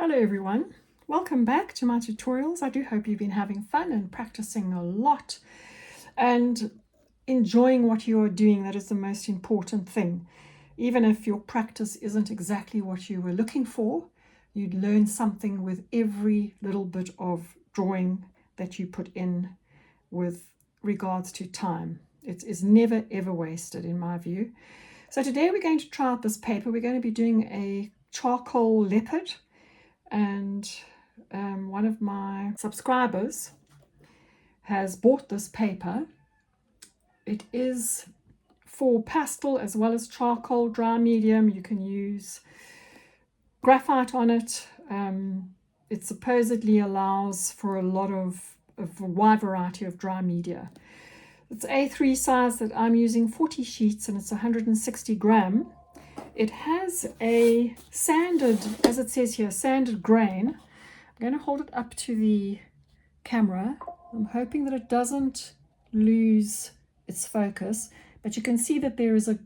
Hello everyone, welcome back to my tutorials. I do hope you've been having fun and practicing a lot and enjoying what you are doing. That is the most important thing. Even if your practice isn't exactly what you were looking for, you'd learn something with every little bit of drawing that you put in with regards to time. It is never ever wasted in my view. So today we're going to try out this paper. We're going to be doing a charcoal leopard, and one of my subscribers has bought this paper. It is for pastel as well as charcoal, dry medium. You can use graphite on it. It supposedly allows for a wide variety of dry media. It's A3 size that I'm using, 40 sheets, and it's 160 gram. It has a sanded, as it says here, sanded grain. I'm going to hold it up to the camera. I'm hoping that it doesn't lose its focus, but you can see that there is a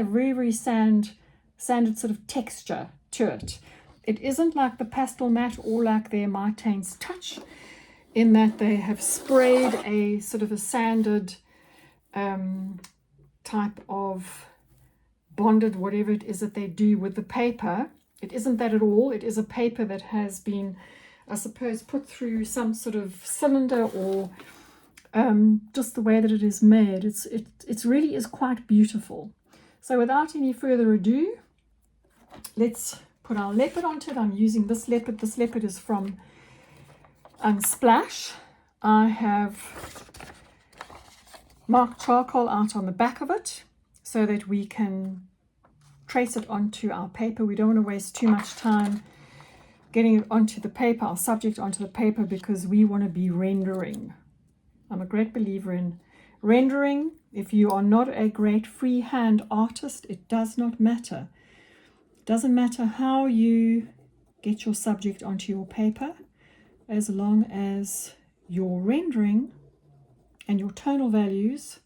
very sanded sort of texture to it. It isn't like the pastel matte or like their My Taint's Touch, in that they have sprayed a sort of a sanded type of bonded whatever it is that they do with the paper. It isn't that at all. It is a paper that has been, I suppose, put through some sort of cylinder, or just the way that it is made. It really is quite beautiful. So without any further ado, let's put our leopard onto it. I'm using this leopard. This leopard is from Unsplash. I have marked charcoal out on the back of it so that we can trace it onto our paper. We don't want to waste too much time getting it onto the paper, our subject onto the paper, because we want to be rendering. I'm a great believer in rendering. If you are not a great freehand artist, it does not matter. It doesn't matter how you get your subject onto your paper, as long as your rendering and your tonal values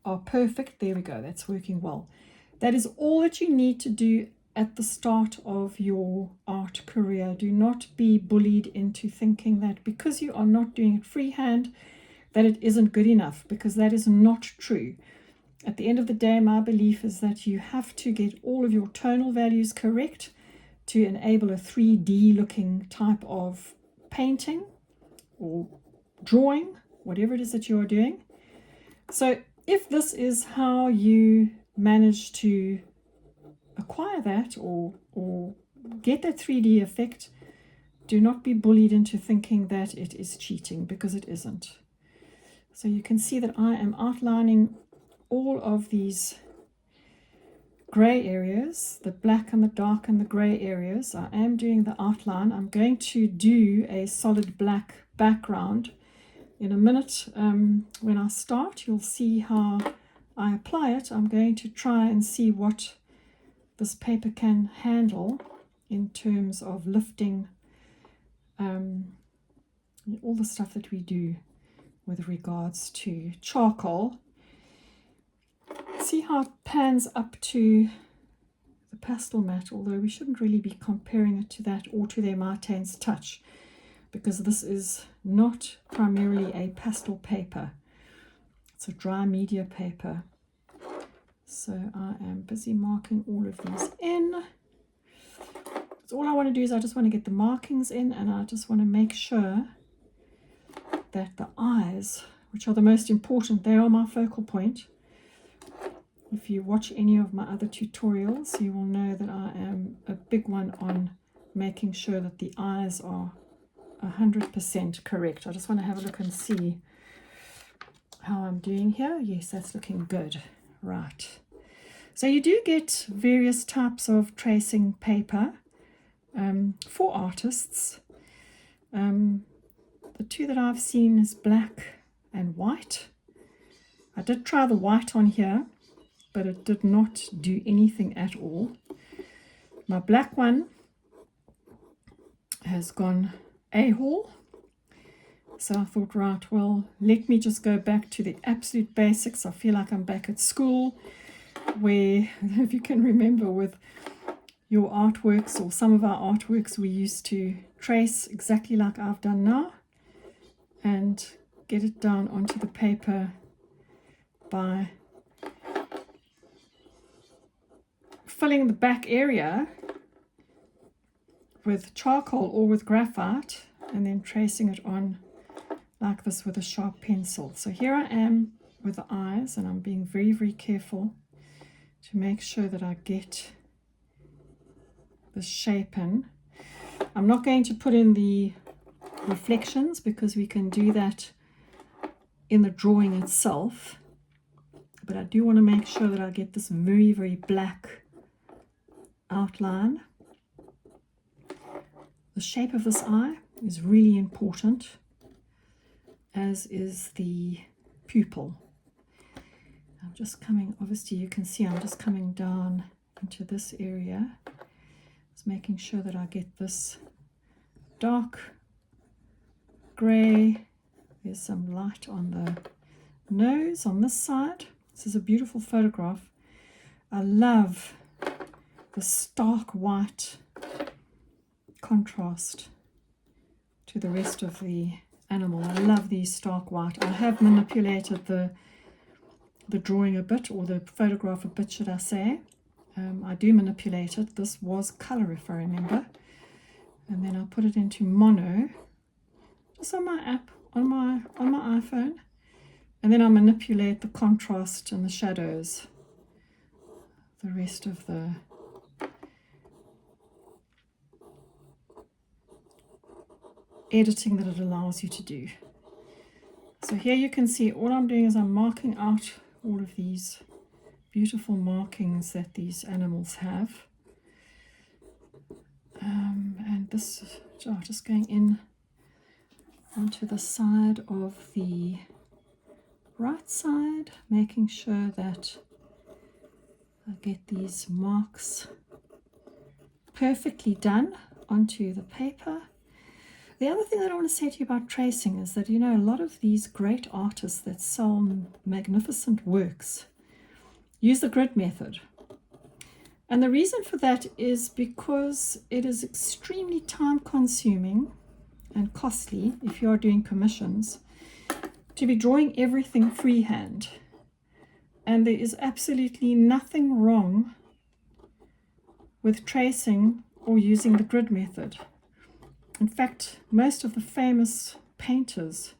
are perfect. There we go, that's working well. That is all that you need to do at the start of your art career. Do not be bullied into thinking that because you are not doing it freehand, that it isn't good enough, because that is not true. At the end of the day, my belief is that you have to get all of your tonal values correct to enable a 3D looking type of painting or drawing, whatever it is that you are doing. So if this is how you manage to acquire that or get that 3D effect, do not be bullied into thinking that it is cheating, because it isn't. So you can see that I am outlining all of these gray areas, the black and the dark and the gray areas. I am doing the outline. I'm going to do a solid black background in a minute. When I start, you'll see how I apply it. I'm going to try and see what this paper can handle in terms of lifting all the stuff that we do with regards to charcoal. See how it pans up to the pastel matte, although we shouldn't really be comparing it to that or to their My Taint's Touch, because this is not primarily a pastel paper. It's a dry media paper. So I am busy marking all of these in. So all I want to do is I just want to get the markings in, and I just want to make sure that the eyes, which are the most important, they are my focal point. If you watch any of my other tutorials, you will know that I am a big one on making sure that the eyes are 100% correct. I just want to have a look and see how I'm doing here. Yes, that's looking good. Right. So you do get various types of tracing paper for artists. The two that I've seen is black and white. I did try the white on here, but it did not do anything at all. My black one has gone AWOL. So I thought, right, well, let me just go back to the absolute basics. I feel like I'm back at school, where, if you can remember, with your artworks or some of our artworks, we used to trace exactly like I've done now and get it down onto the paper by filling the back area with charcoal or with graphite and then tracing it on like this with a sharp pencil. So here I am with the eyes, and I'm being very, very careful to make sure that I get the shape in. I'm not going to put in the reflections because we can do that in the drawing itself, but I do want to make sure that I get this very, very black outline. The shape of this eye is really important, as is the pupil. I'm just coming, obviously you can see I'm just coming down into this area, just making sure that I get this dark grey. There's some light on the nose on this side. This is a beautiful photograph. I love the stark white contrast to the rest of the animal. I love these stark white. I have manipulated the drawing a bit, or the photograph a bit, should I say. I do manipulate it. This was color, if I remember, and then I'll put it into mono just on my app on my iPhone, and then I'll manipulate the contrast and the shadows, the rest of the editing that it allows you to do. So here you can see all I'm doing is I'm marking out all of these beautiful markings that these animals have, and this just going in onto the side of the right side, making sure that I get these marks perfectly done onto the paper. The other thing that I want to say to you about tracing is that, you know, a lot of these great artists that sell magnificent works use the grid method. And the reason for that is because it is extremely time consuming and costly, if you are doing commissions, to be drawing everything freehand. And there is absolutely nothing wrong with tracing or using the grid method. In fact, most of the famous painters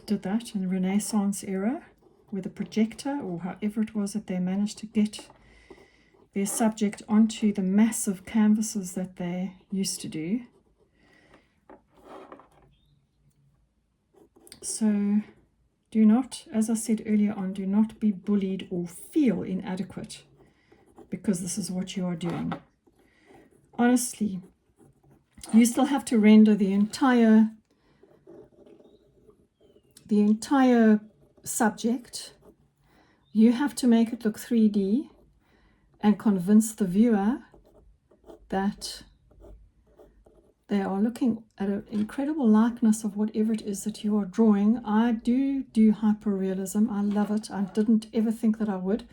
did that in the Renaissance era with a projector, or however it was that they managed to get their subject onto the massive canvases that they used to do. So do not, as I said earlier on, do not be bullied or feel inadequate because this is what you are doing. Honestly, you still have to render the entire subject. You have to make it look 3D and convince the viewer that they are looking at an incredible likeness of whatever it is that you are drawing. I do hyperrealism. I love it. I didn't ever think that I would.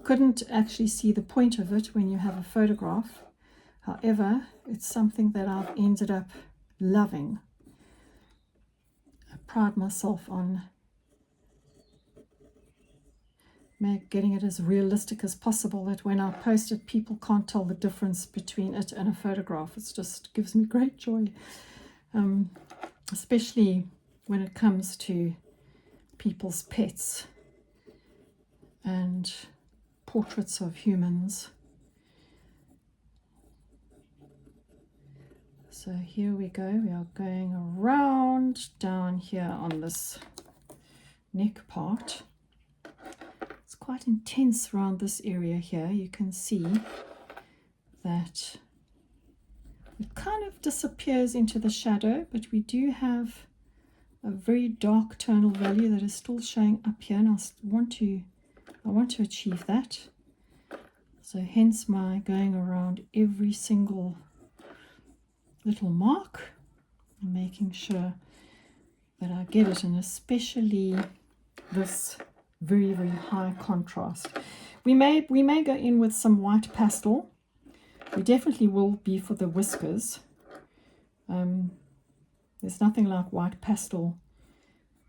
Couldn't actually see the point of it when you have a photograph. However, it's something that I've ended up loving. I pride myself on getting it as realistic as possible, that when I post it, people can't tell the difference between it and a photograph. It just gives me great joy, especially when it comes to people's pets and portraits of humans. So here we go. We are going around down here on this neck part. It's quite intense around this area here. You can see that it kind of disappears into the shadow, but we do have a very dark tonal value that is still showing up here, and I want to achieve that. So hence my going around every single little mark and making sure that I get it, and especially this very, very high contrast. We may go in with some white pastel. We definitely will be for the whiskers, There's nothing like white pastel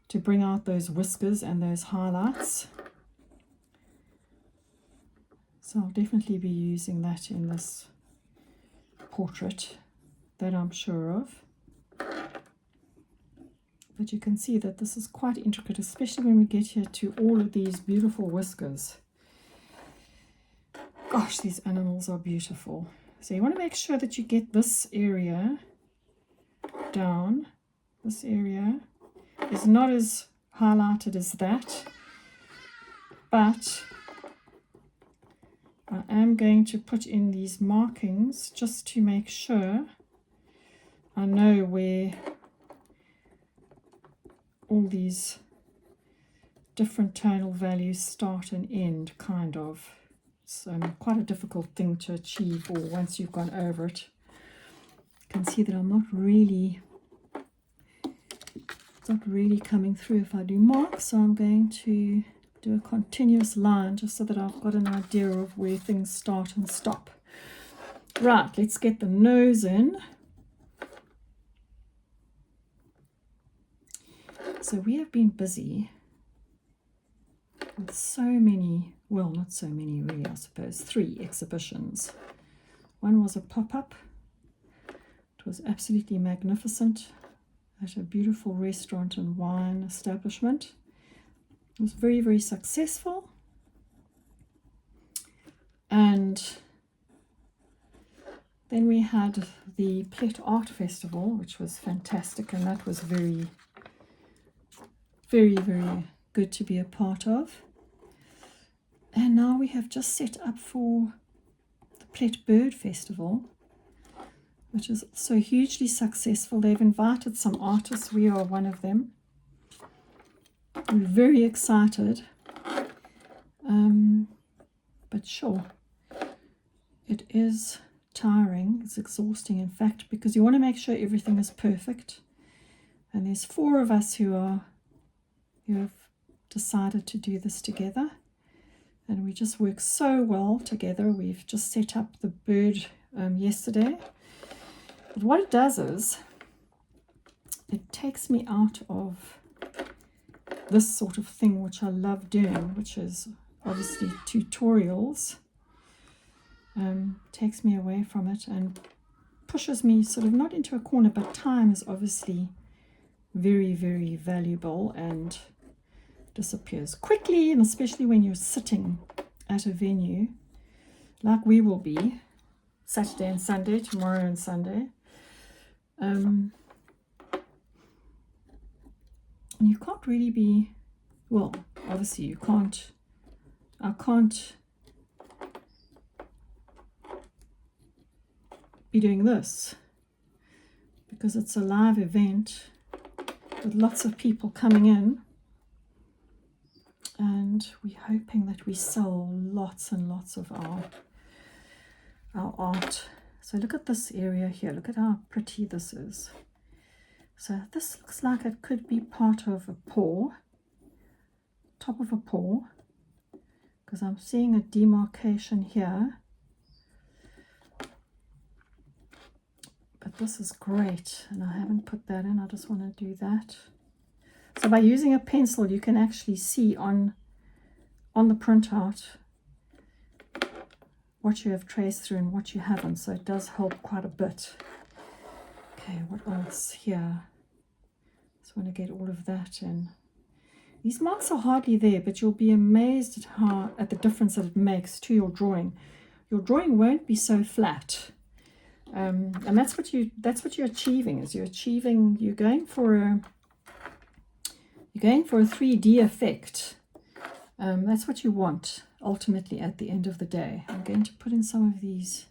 to bring out those whiskers and those highlights. So I'll definitely be using that in this portrait, that I'm sure of. But you can see that this is quite intricate, especially when we get here to all of these beautiful whiskers. Gosh, these animals are beautiful. So you want to make sure that you get this area down. This area is not as highlighted as that, but I am going to put in these markings just to make sure I know where all these different tonal values start and end, kind of. It's quite a difficult thing to achieve, or once you've gone over it. You can see that I'm not really, it's not really coming through if I do marks, so I'm going to do a continuous line just so that I've got an idea of where things start and stop. Right, let's get the nose in. So we have been busy with so many, well, not so many really, I suppose, 3 exhibitions. One was a pop-up. It was absolutely magnificent at a beautiful restaurant and wine establishment. It was very, very successful. And then we had the Plet Art Festival, which was fantastic, and that was very, very good to be a part of. And now we have just set up for the Plet Bird Festival, which is so hugely successful. They've invited some artists. We are one of them. We're very excited. But sure, it is tiring. It's exhausting, in fact, because you want to make sure everything is perfect. And there's 4 of us who have decided to do this together, and we just work so well together. We've just set up the bird yesterday, but what it does is it takes me out of this sort of thing which I love doing, which is obviously tutorials. Takes me away from it and pushes me sort of not into a corner, but time is obviously very, very valuable and disappears quickly, and especially when you're sitting at a venue like we will be Saturday and Sunday, tomorrow and Sunday. And you can't really be, well, obviously you can't, I can't be doing this because it's a live event with lots of people coming in, and we're hoping that we sell lots and lots of our art. So look at this area here. Look at how pretty this is. So this looks like it could be part of a paw, top of a paw, because I'm seeing a demarcation here. But this is great, and I haven't put that in. I just want to do that. So by using a pencil, you can actually see on the printout what you have traced through and what you haven't. So it does help quite a bit. Okay, what else here? Just want to get all of that in. These marks are hardly there, but you'll be amazed at the difference that it makes to your drawing. Your drawing won't be so flat. And that's what you're achieving. You're going for a 3D effect. That's what you want ultimately at the end of the day. I'm going to put in some of these.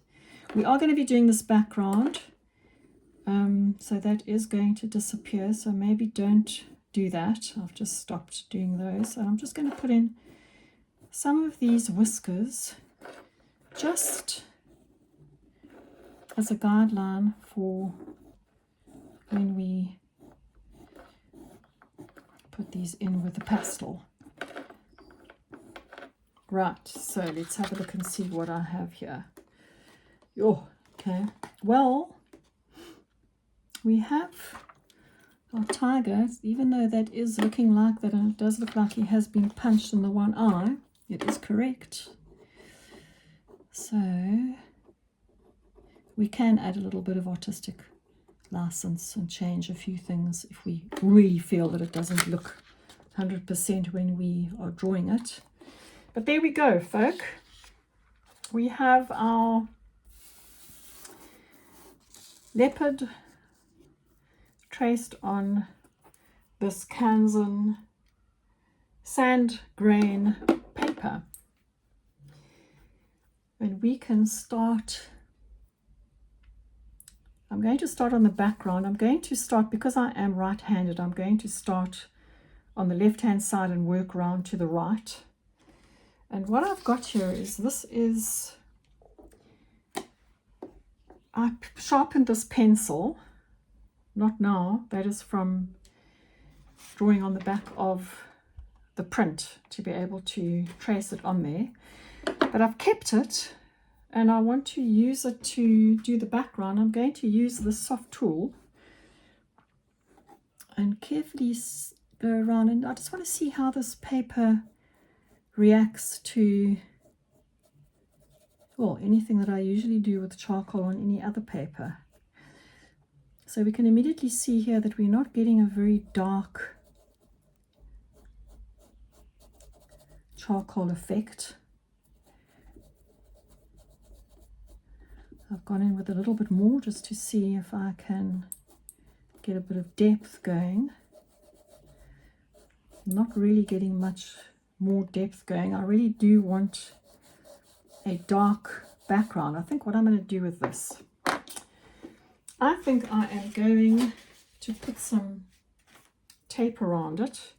We are going to be doing this background, so that is going to disappear, so maybe don't do that. I've just stopped doing those, and I'm just going to put in some of these whiskers just as a guideline for when we put these in with the pastel. Right, so let's have a look and see what I have here. Oh, okay. Well, we have our tiger, even though that is looking like that, and it does look like he has been punched in the one eye, it is correct. So we can add a little bit of artistic license and change a few things if we really feel that it doesn't look 100% when we are drawing it. But there we go, folk. We have our leopard traced on this Canson Sand Grain paper. And we can start. I'm going to start on the background. I'm going to start, because I am right-handed, I'm going to start on the left-hand side and work round to the right. And what I've got here is, I sharpened this pencil, not now, that is from drawing on the back of the print to be able to trace it on there. But I've kept it, and I want to use it to do the background. I'm going to use the soft tool and carefully go around, and I just want to see how this paper reacts to, well, anything that I usually do with charcoal on any other paper. So we can immediately see here that we're not getting a very dark charcoal effect. I've gone in with a little bit more just to see if I can get a bit of depth going. I'm not really getting much more depth going. I really do want a dark background. I think what I'm going to do with this, I think I am going to put some tape around it,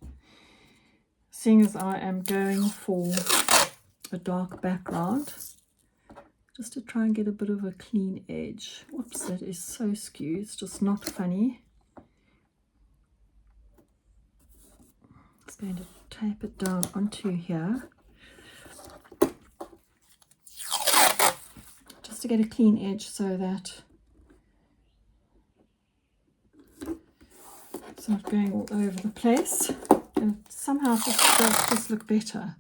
seeing as I am going for a dark background, just to try and get a bit of a clean edge. Whoops, that is so skewed, it's just not funny. Just going to tape it down onto here, just to get a clean edge so that it's not going all over the place, and somehow it just does just look better.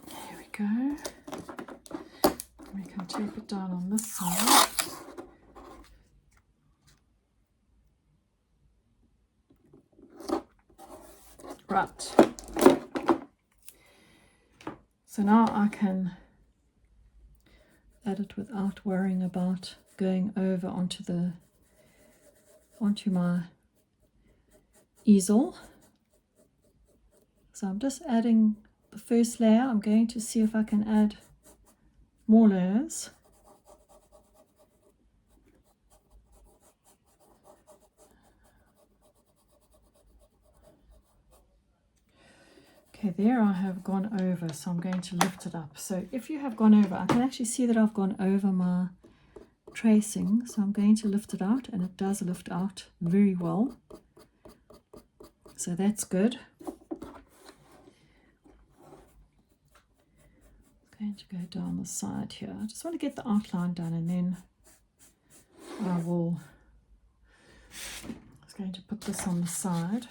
There we go. We can tape it down on this side. Right. So now I can add it without worrying about going over onto my easel. So I'm just adding the first layer. I'm going to see if I can add more layers. Okay, there I have gone over, so I'm going to lift it up. So if you have gone over, I can actually see that I've gone over my tracing, so I'm going to lift it out, and it does lift out very well. So that's good. I'm going to go down the side here. I just want to get the outline done, and then I will. I'm just going to put this on the side,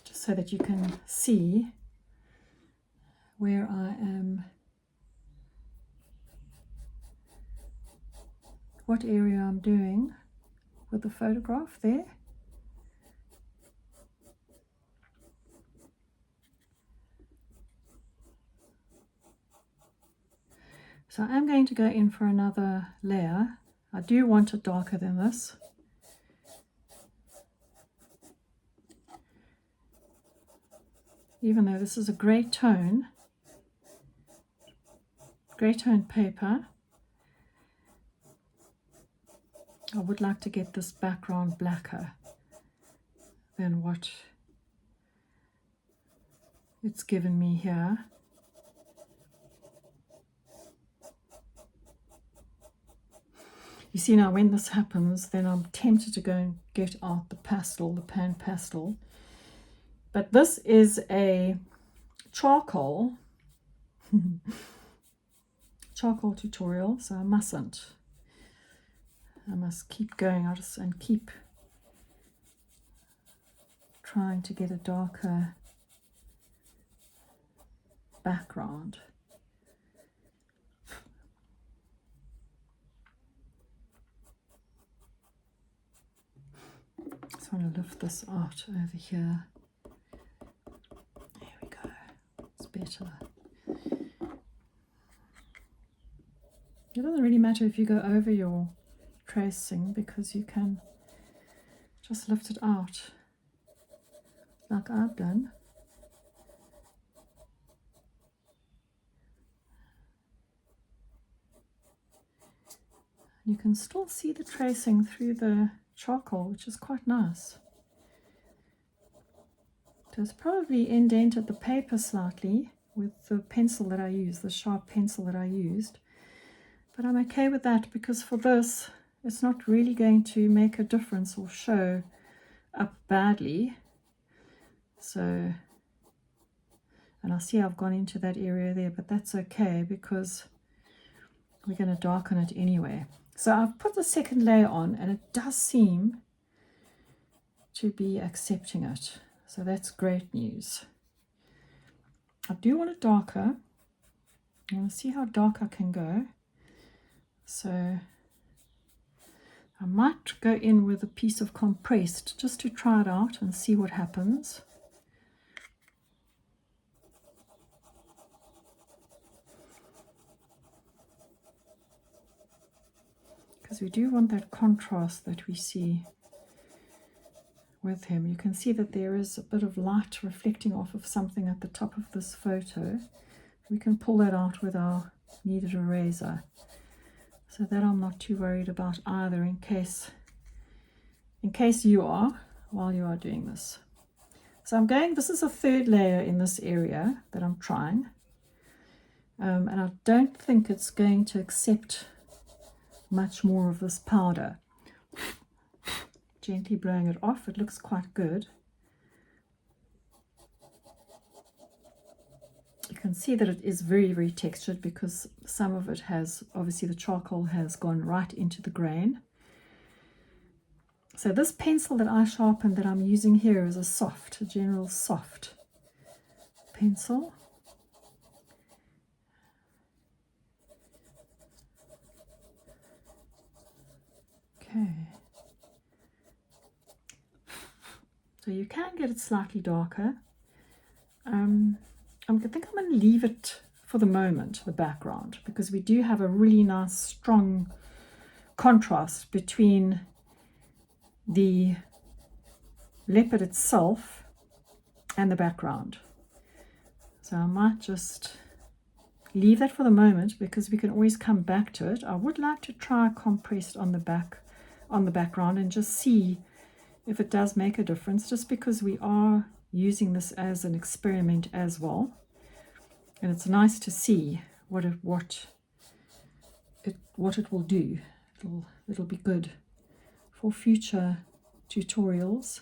just so that you can see where I am, what area I'm doing with the photograph there. So I'm going to go in for another layer. I do want it darker than this. Even though this is a grey tone paper, I would like to get this background blacker than what it's given me here. You see, now when this happens, then I'm tempted to go and get out the pastel, the pan pastel, But this is a charcoal tutorial, so I mustn't. I must keep going and keep trying to get a darker background. Just want to lift this out over here. There we go. It's better. It doesn't really matter if you go over your tracing, because you can just lift it out like I've done. You can still see the tracing through the charcoal, which is quite nice. It has probably indented the paper slightly with the pencil that I used, the sharp pencil that I used. But I'm okay with that, because for this, it's not really going to make a difference or show up badly. So, and I see I've gone into that area there, but that's okay because we're going to darken it anyway. So I've put the second layer on, and it does seem to be accepting it. So that's great news. I do want it darker. I want to see how dark I can go. So I might go in with a piece of compressed just to try it out and see what happens. Because we do want that contrast that we see with him. You can see that there is a bit of light reflecting off of something at the top of this photo. We can pull that out with our kneaded eraser. So that I'm not too worried about either, in case you are, while you are doing this. So I'm going, this is a third layer in this area that I'm trying. And I don't think it's going to accept much more of this powder. Gently blowing it off, it looks quite good. You can see that it is very, very textured, because some of it has, obviously the charcoal has gone right into the grain. So this pencil that I sharpened that I'm using here is a general soft pencil. Okay. So you can get it slightly darker. I think I'm going to leave it for the moment, the background, because we do have a really nice strong contrast between the leopard itself and the background. So I might just leave that for the moment, because we can always come back to it. I would like to try compressed on the background and just see if it does make a difference, just because we are using this as an experiment as well, and it's nice to see what it will do. It'll be good for future tutorials.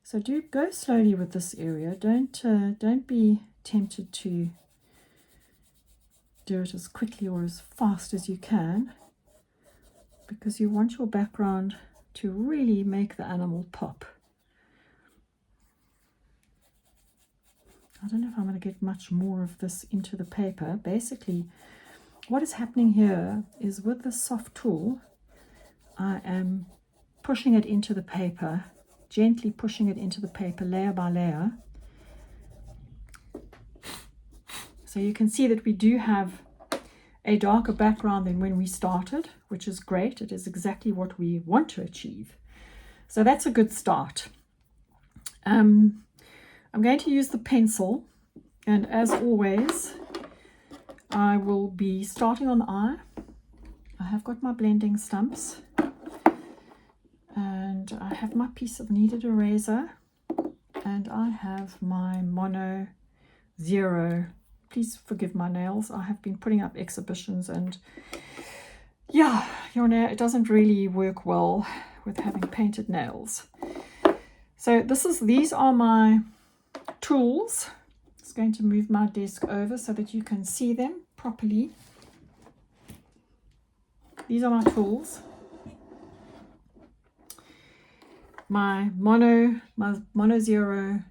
So do go slowly with this area. Don't be tempted to do it as quickly or as fast as you can, because you want your background to really make the animal pop. I don't know if I'm going to get much more of this into the paper. Basically, what is happening here is, with the soft tool, I am pushing it into the paper, gently pushing it into the paper layer by layer. So you can see that we do have a darker background than when we started, which is great. It is exactly what we want to achieve. So that's a good start. I'm going to use the pencil, and as always, I will be starting on the eye. I have got my blending stumps, and I have my piece of kneaded eraser, and I have my mono 0. Please forgive my nails. I have been putting up exhibitions, and yeah, your nail, it doesn't really work well with having painted nails. So these are my tools. Just going to move my desk over so that you can see them properly. These are my tools. My mono zero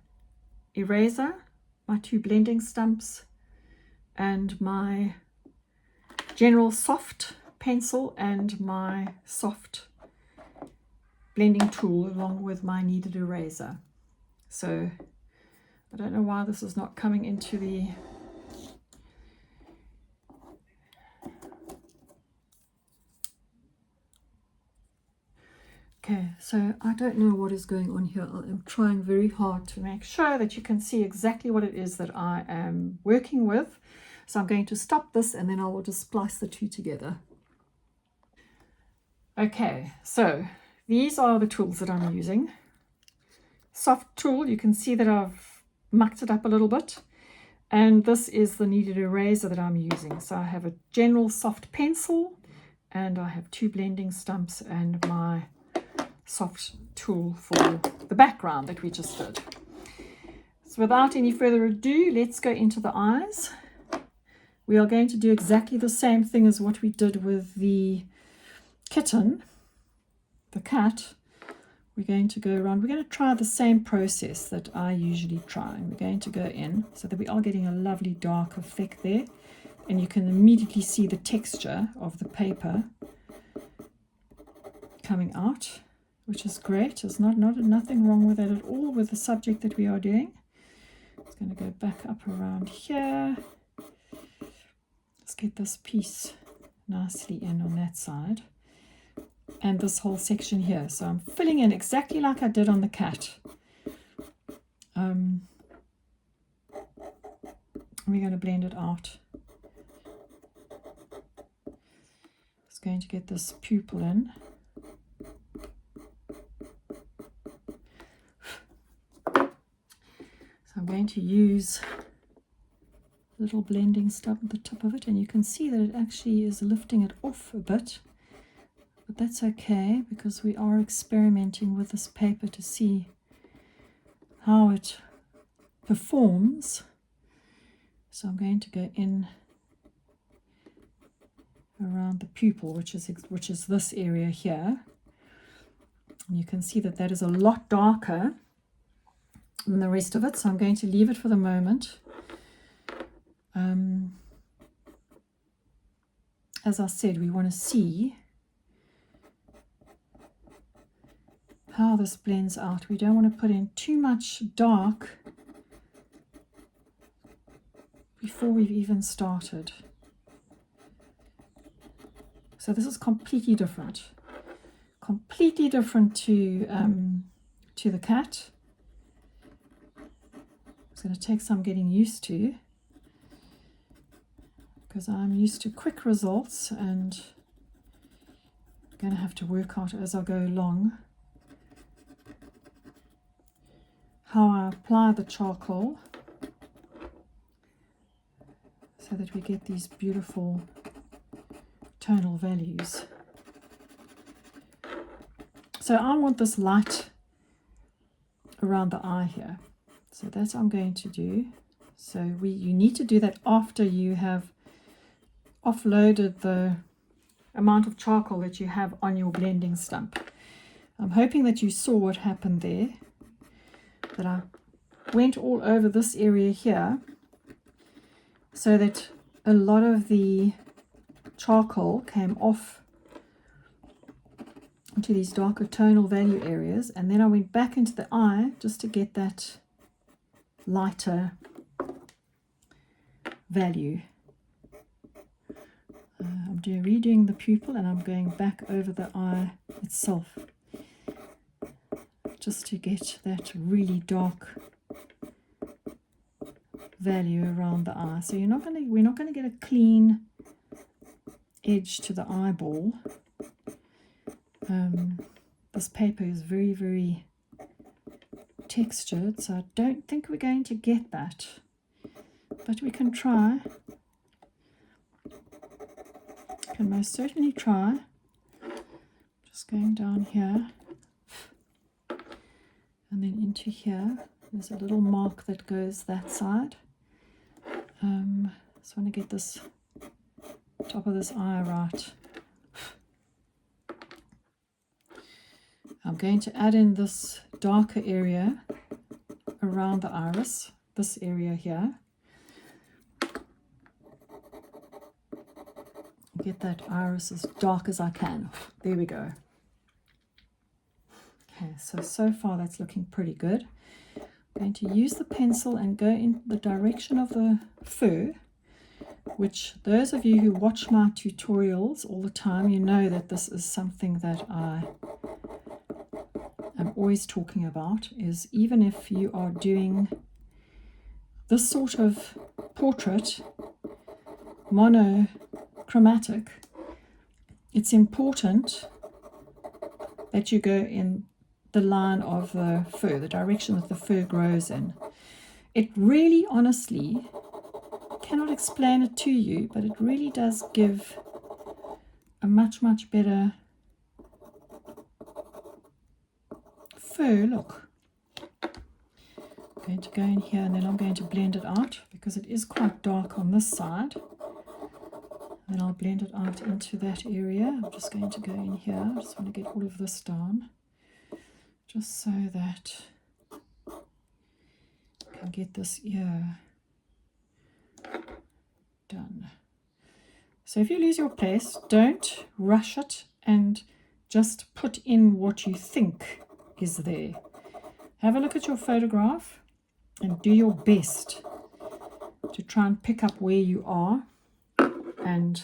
eraser, my 2 blending stumps, and my general soft pencil and my soft blending tool along with my kneaded eraser. So I don't know why this is not coming into the okay, so I don't know what is going on here. I'm trying very hard to make sure that you can see exactly what it is that I am working with. So I'm going to stop this and then I will just splice the two together. Okay, so these are the tools that I'm using. Soft tool, you can see that I've mucked it up a little bit. And this is the kneaded eraser that I'm using. So I have a general soft pencil and I have 2 blending stumps and my soft tool for the background that we just did. So without any further ado, let's go into the eyes. We are going to do exactly the same thing as what we did with the kitten, the cat. We're going to go around, we're going to try the same process that I usually try. And we're going to go in so that we are getting a lovely dark effect there. And you can immediately see the texture of the paper coming out, which is great. There's nothing wrong with that at all with the subject that we are doing. It's going to go back up around here. Let's get this piece nicely in on that side. And this whole section here. So I'm filling in exactly like I did on the cat. We're going to blend it out. Just going to get this pupil in. So I'm going to use a little blending stuff at the top of it, and you can see that it actually is lifting it off a bit. But that's okay because we are experimenting with this paper to see how it performs. So I'm going to go in around the pupil, which is this area here. And you can see that that is a lot darker than the rest of it. So I'm going to leave it for the moment. As I said, we want to see how this blends out. We don't want to put in too much dark before we've even started. So this is completely different to the cat. It's going to take some getting used to because I'm used to quick results and I'm going to have to work out as I go along how I apply the charcoal so that we get these beautiful tonal values. So I want this light around the eye here. So that's what I'm going to do. So you need to do that after you have offloaded the amount of charcoal that you have on your blending stump. I'm hoping that you saw what happened there, that I went all over this area here so that a lot of the charcoal came off into these darker tonal value areas, and then I went back into the eye just to get that lighter value. I'm redoing the pupil and I'm going back over the eye itself just to get that really dark value around the eye. So we're not going to get a clean edge to the eyeball. This paper is very, very textured, so I don't think we're going to get that, but we can try. can most certainly try. Just going down here and then into here. There's a little mark that goes that side. Just want to get this top of this eye right. I'm going to add in this darker area around the iris, this area here. Get that iris as dark as I can. There we go. Okay, so far that's looking pretty good. I'm going to use the pencil and go in the direction of the fur, which those of you who watch my tutorials all the time, you know that this is something that I am always talking about, is even if you are doing this sort of portrait, monochromatic, it's important that you go in the line of the fur, the direction that the fur grows in. It really, honestly, cannot explain it to you, but it really does give a much better fur look. I'm going to go in here and then I'm going to blend it out because it is quite dark on this side. Then I'll blend it out into that area. I'm just going to go in here. I just want to get all of this down, just so that I can get this ear done. So if you lose your place, don't rush it and just put in what you think is there. Have a look at your photograph and do your best to try and pick up where you are and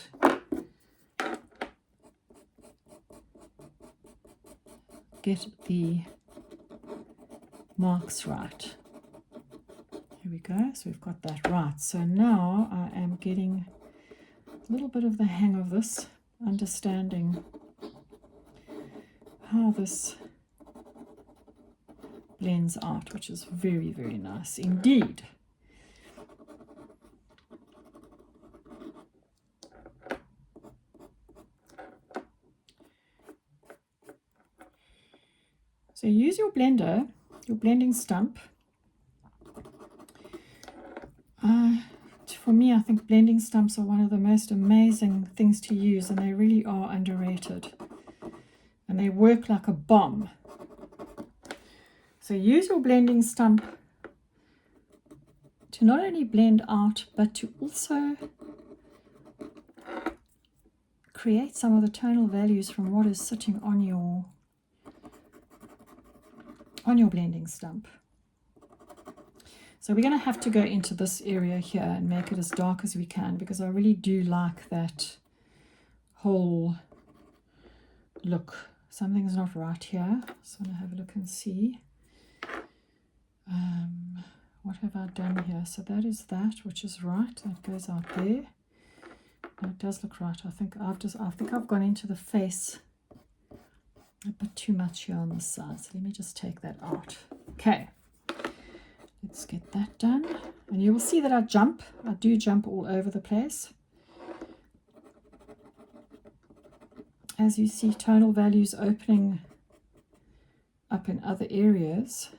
get the marks right. Here we go. So we've got that right. So now I am getting a little bit of the hang of this, understanding how this blends out, which is very nice indeed. So use your blender, your blending stump. For me, I think blending stumps are one of the most amazing things to use, and they really are underrated. And they work like a bomb. So use your blending stump to not only blend out, but to also create some of the tonal values from what is sitting on your blending stump. So we're going to have to go into this area here and make it as dark as we can, because I really do like that whole look. Something's not right here. So I'm going to have a look and see. What have I done here? So that is that, which is right. That goes out there. And it does look right. I think I've gone into the face a bit too much here on this side. So let me just take that out. Okay. Let's get that done. And you will see that I do jump all over the place. As you see tonal values opening up in other areas.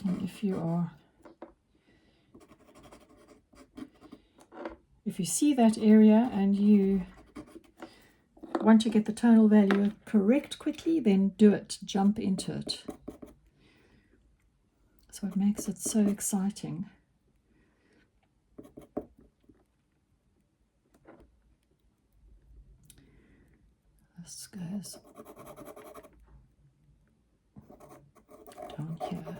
And if you see that area and you want to get the tonal value correct quickly, then do it, jump into it. So it makes it so exciting. This goes down here.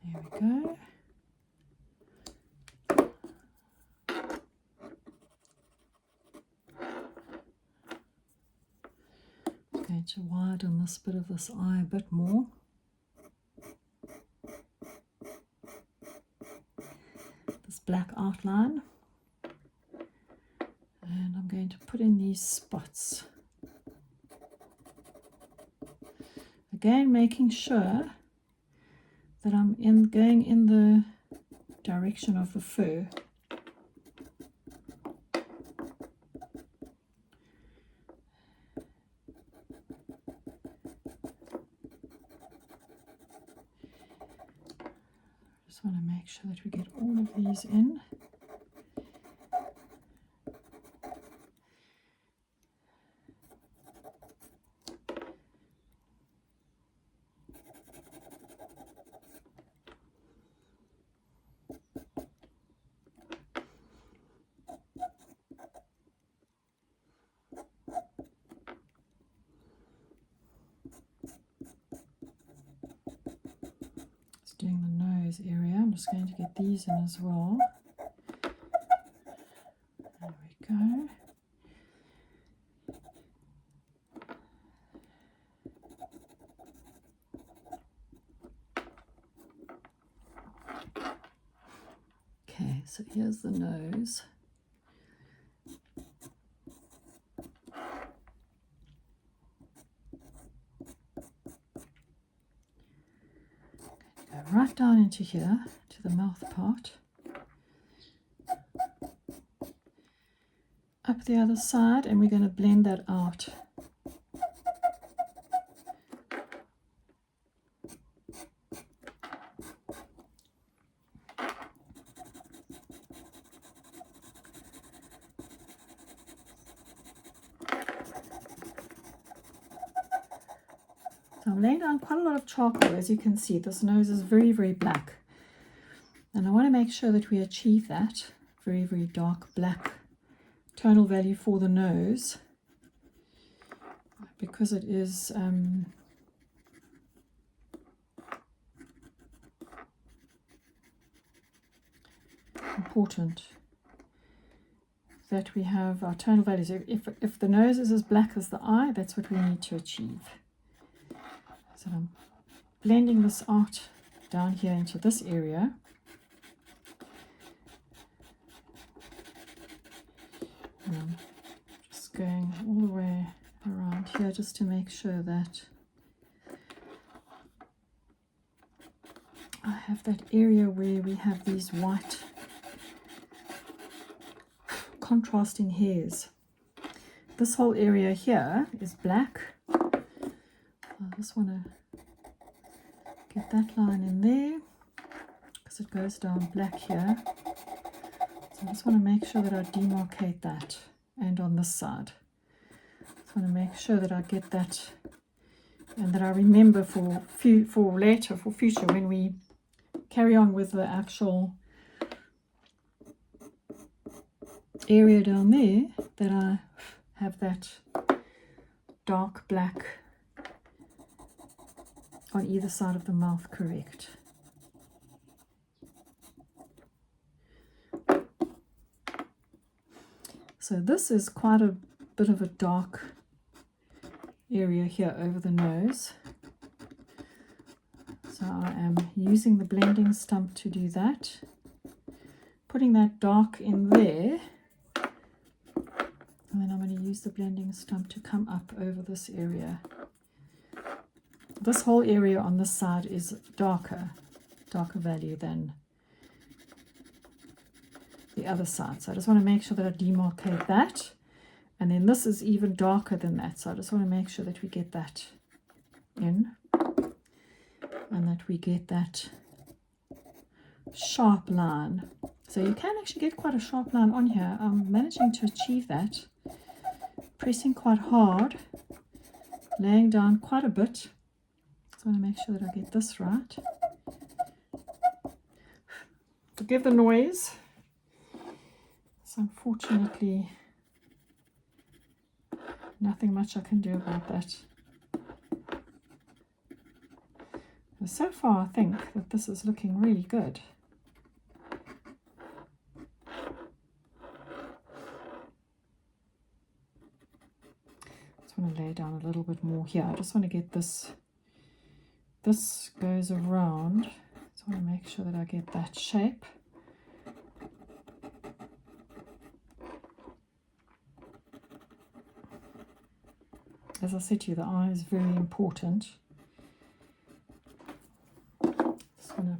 There we go. Going to widen this bit of this eye a bit more. This black outline. And I'm going to put in these spots. Again, making sure that I'm going in the direction of the fur. Just want to make sure that we get all of these in. Doing the nose area, I'm just going to get these in as well. There we go. Okay, so here's the nose. Right down into here to the mouth part, up the other side, and we're going to blend that out. So I'm laying down quite a lot of charcoal. As you can see, this nose is very, very black. And I want to make sure that we achieve that very, very dark black tonal value for the nose, because it is important that we have our tonal values. If the nose is as black as the eye, that's what we need to achieve. So I'm blending this out down here into this area. And I'm just going all the way around here just to make sure that I have that area where we have these white contrasting hairs. This whole area here is black. I just want to get that line in there because it goes down black here. So I just want to make sure that I demarcate that, and on this side. I just want to make sure that I get that, and that I remember for later, for future, when we carry on with the actual area down there, that I have that dark black on either side of the mouth correct. So this is quite a bit of a dark area here over the nose. So I am using the blending stump to do that, putting that dark in there, and then I'm going to use the blending stump to come up over this area. This whole area on this side is darker value than the other side. So I just want to make sure that I demarcate that. And then this is even darker than that. So I just want to make sure that we get that in, and that we get that sharp line. So you can actually get quite a sharp line on here. I'm managing to achieve that, pressing quite hard, laying down quite a bit. So I want to make sure that I get this right. Forgive the noise. So unfortunately, nothing much I can do about that. But so far, I think that this is looking really good. Just want to lay down a little bit more here. I just want to get this. This goes around. So I want to make sure that I get that shape. As I said to you, the eye is very important. Just want to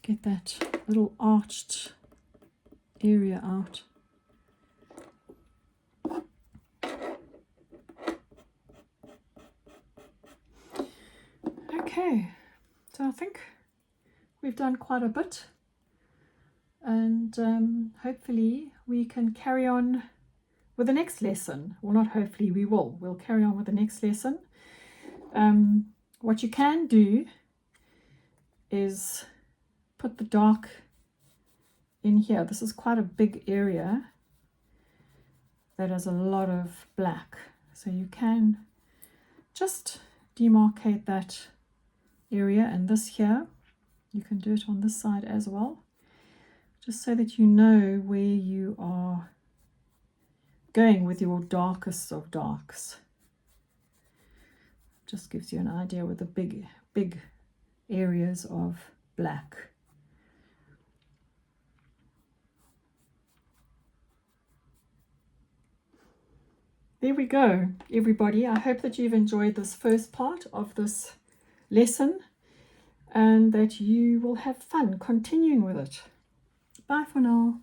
get get that little arched area out. Okay, so I think we've done quite a bit, and hopefully we can carry on with the next lesson. Well, not hopefully, we will. We'll carry on with the next lesson. What you can do is put the dark in here. This is quite a big area that has a lot of black, so you can just demarcate that area, and this here, you can do it on this side as well, just so that you know where you are going with your darkest of darks. Just gives you an idea with the big areas of black. There we go, everybody. I hope that you've enjoyed this first part of this lesson and that you will have fun continuing with it. Bye for now.